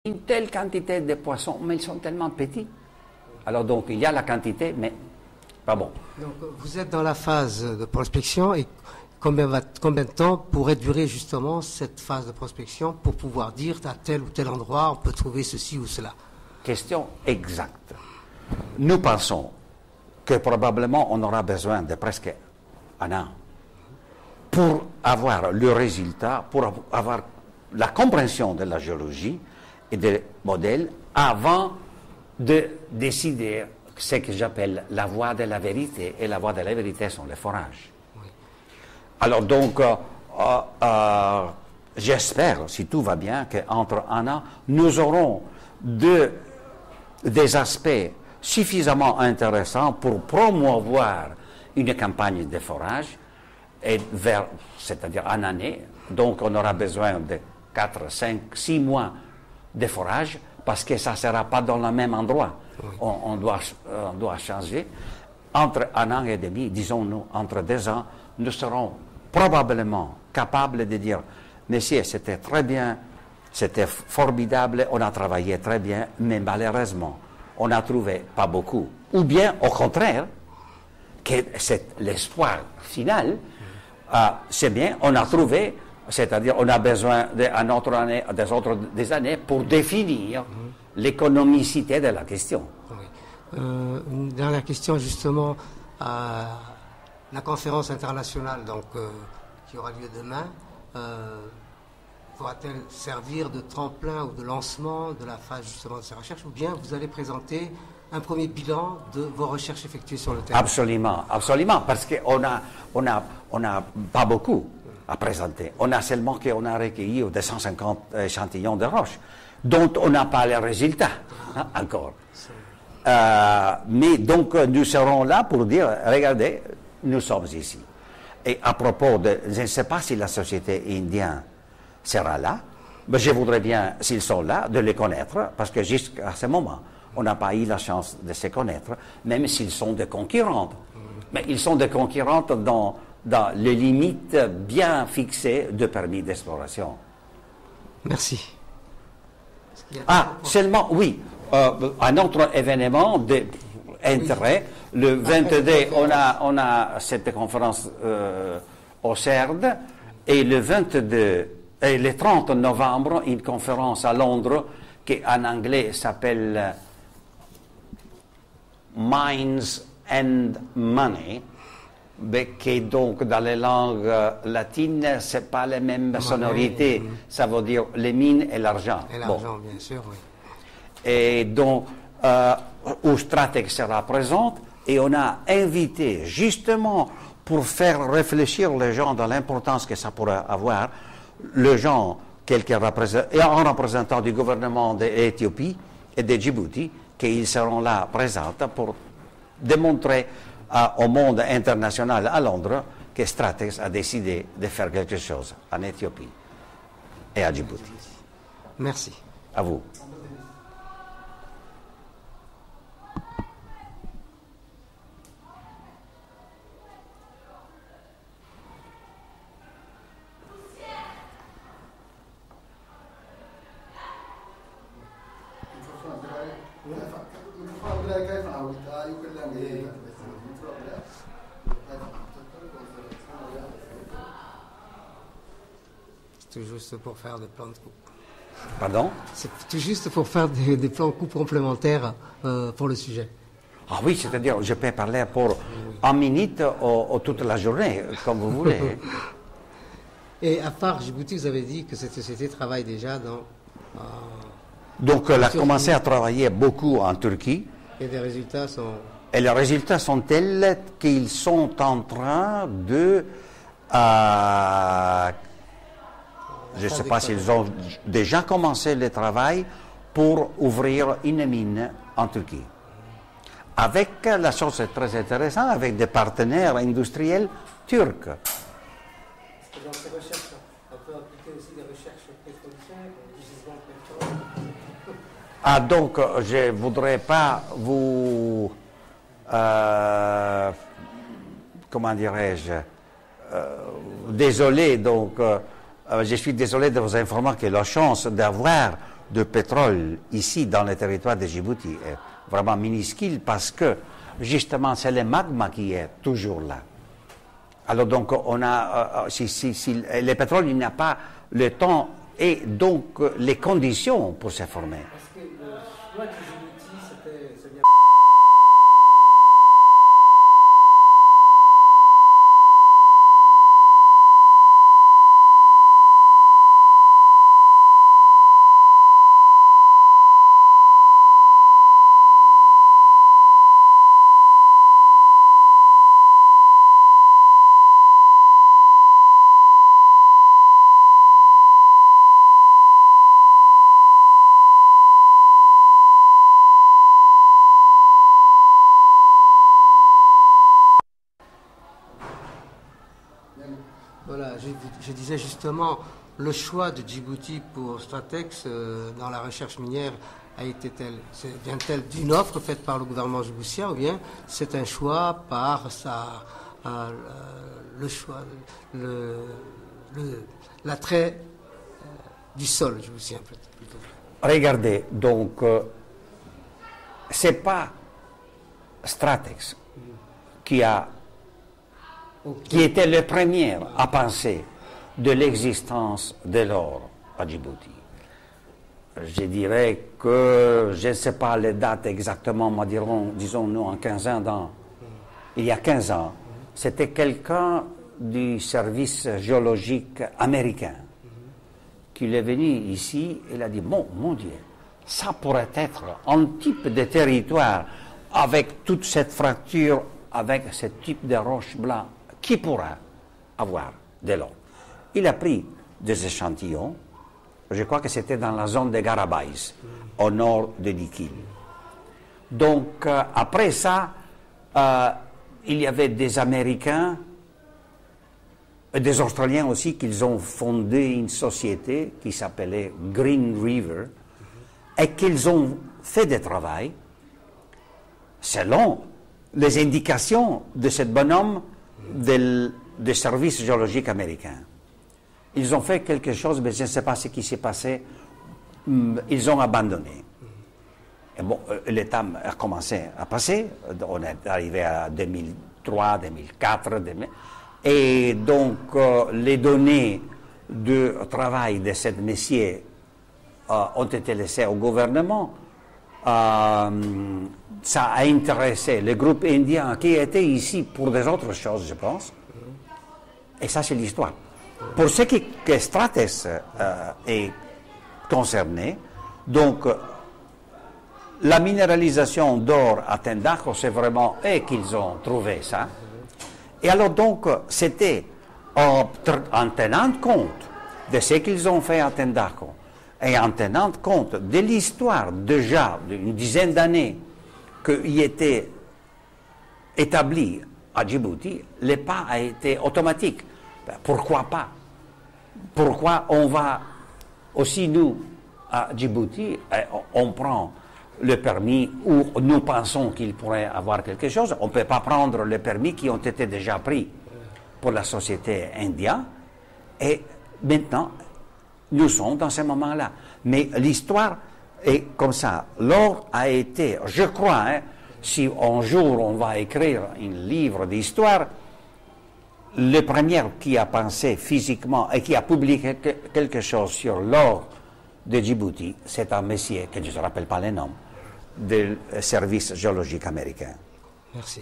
une telle quantité de poissons, mais ils sont tellement petits. Alors donc, il y a la quantité, mais pas bon. Donc, vous êtes dans la phase de prospection et combien de temps pourrait durer justement cette phase de prospection pour pouvoir dire à tel ou tel endroit on peut trouver ceci ou cela? Question exacte. Nous pensons que probablement on aura besoin de presque un an pour avoir le résultat, pour avoir la compréhension de la géologie et des modèles avant de décider ce que j'appelle la voie de la vérité. Et la voie de la vérité sont les forages. Oui. Alors donc, j'espère, si tout va bien, qu'entre un an, nous aurons des aspects suffisamment intéressants pour promouvoir une campagne de forage, c'est-à-dire en année. Donc on aura besoin de 4, 5, 6 mois de forage, parce que ça ne sera pas dans le même endroit. Oui. On doit changer. Entre un an et demi, disons-nous, entre 2 ans, nous serons probablement capables de dire, messieurs, c'était très bien, c'était formidable, on a travaillé très bien, mais malheureusement, on n'a trouvé pas beaucoup. Ou bien, au contraire, que c'est l'espoir final, c'est bien, on a trouvé, c'est-à-dire on a besoin des années pour définir l'économicité de la question. Oui. Une dernière question, justement, la conférence internationale donc, qui aura lieu demain, pourra-t-elle servir de tremplin ou de lancement de la phase justement de ces recherches, ou bien vous allez présenter un premier bilan de vos recherches effectuées sur le terrain? Absolument, absolument, parce qu'on a pas beaucoup à présenter. On a seulement qu'on a recueilli 250 échantillons de roches, dont on n'a pas les résultats encore. Mais donc nous serons là pour dire, regardez, nous sommes ici. Et à propos de, je ne sais pas si la société indienne sera là, mais je voudrais bien, s'ils sont là, de les connaître, parce que jusqu'à ce moment, on n'a pas eu la chance de se connaître, même s'ils sont des concurrentes. Mais ils sont des concurrentes dans les limites bien fixées de permis d'exploration. Merci. Seulement, oui, un autre événement d'intérêt, le 22, on a cette conférence au CERD, et le 22 et le 30 novembre, une conférence à Londres qui en anglais s'appelle Mines and Money, mais qui donc dans les langues latines, ce n'est pas les mêmes sonorités, ça veut dire les mines et l'argent. Et l'argent, bien sûr, oui. Et donc, où Stratex sera présente, et on a invité justement pour faire réfléchir les gens dans l'importance que ça pourrait avoir, les gens, un représentant du gouvernement d'Éthiopie et de Djibouti, qu'ils seront là présents pour démontrer au monde international à Londres que Stratex a décidé de faire quelque chose en Éthiopie et à Djibouti. Merci. À vous. C'est tout juste pour faire des plans de coupe. Pardon? C'est tout juste pour faire des plans de coupe complémentaires pour le sujet. Ah oui, c'est-à-dire, je peux parler pour 1 minute ou toute la journée, comme vous voulez. Et à part Djibouti, vous avez dit que cette société travaille déjà dans... Donc, elle a commencé à travailler beaucoup en Turquie. Et les résultats sont... Et les résultats sont tels qu'ils sont en train de... je ne sais pas s'ils ont déjà commencé le travail pour ouvrir une mine en Turquie. Avec, la chose est très intéressante, avec des partenaires industriels turcs. Dans ces recherches, on peut appliquer aussi des recherches pétrolières, du gisement de pétrole. Donc, je ne voudrais pas vous... comment dirais-je, désolé, donc je suis désolé de vous informer que la chance d'avoir de pétrole ici dans le territoire de Djibouti est vraiment minuscule parce que justement c'est le magma qui est toujours là. Alors donc on a, si le pétrole il n'a pas le temps et donc les conditions pour se former. Parce que le choix de Djibouti, c'est bien. Voilà, je disais justement, le choix de Djibouti pour Stratex dans la recherche minière a été tel, vient-elle d'une offre faite par le gouvernement djiboutien ou bien c'est un choix par le choix, l'attrait du sol djiboutien plutôt. Regardez, donc c'est pas Stratex qui était le premier à penser de l'existence de l'or à Djibouti. Je dirais que, je ne sais pas les dates exactement, mais disons-nous en 15 ans, il y a 15 ans, c'était quelqu'un du service géologique américain qui est venu ici et il a dit, bon, mon Dieu, ça pourrait être un type de territoire avec toute cette fracture, avec ce type de roches blancs, qui pourra avoir de l'or. Il a pris des échantillons, je crois que c'était dans la zone de Garabais, au nord de Dikil. Donc, après ça, il y avait des Américains, et des Australiens aussi, qui ont fondé une société qui s'appelait Green River, et qu'ils ont fait des travaux selon les indications de ce bonhomme des services géologiques américains. Ils ont fait quelque chose, mais je ne sais pas ce qui s'est passé. Ils ont abandonné. Et bon, le temps a commencé à passer. On est arrivé à 2003, 2004. Et donc, les données de travail de ce monsieur ont été laissées au gouvernement. Ça a intéressé le groupe indien qui était ici pour des autres choses, je pense. Et ça, c'est l'histoire. Pour ce qui est Stratex est concerné, donc la minéralisation d'or à Tendako, c'est vraiment eux qu'ils ont trouvé ça. Et alors donc, c'était en tenant compte de ce qu'ils ont fait à Tendako et en tenant compte de l'histoire déjà d'une dizaine d'années qu'il était établi à Djibouti, le pas a été automatique. Pourquoi pas? Pourquoi on va aussi, nous, à Djibouti, on prend le permis où nous pensons qu'il pourrait avoir quelque chose, on ne peut pas prendre les permis qui ont été déjà pris pour la société indienne, et maintenant, nous sommes dans ce moment-là. Mais l'histoire est comme ça. L'or a été, je crois, si un jour on va écrire un livre d'histoire, le premier qui a pensé physiquement et qui a publié quelque chose sur l'or de Djibouti, c'est un monsieur, que je ne me rappelle pas le nom, du service géologique américain. Merci.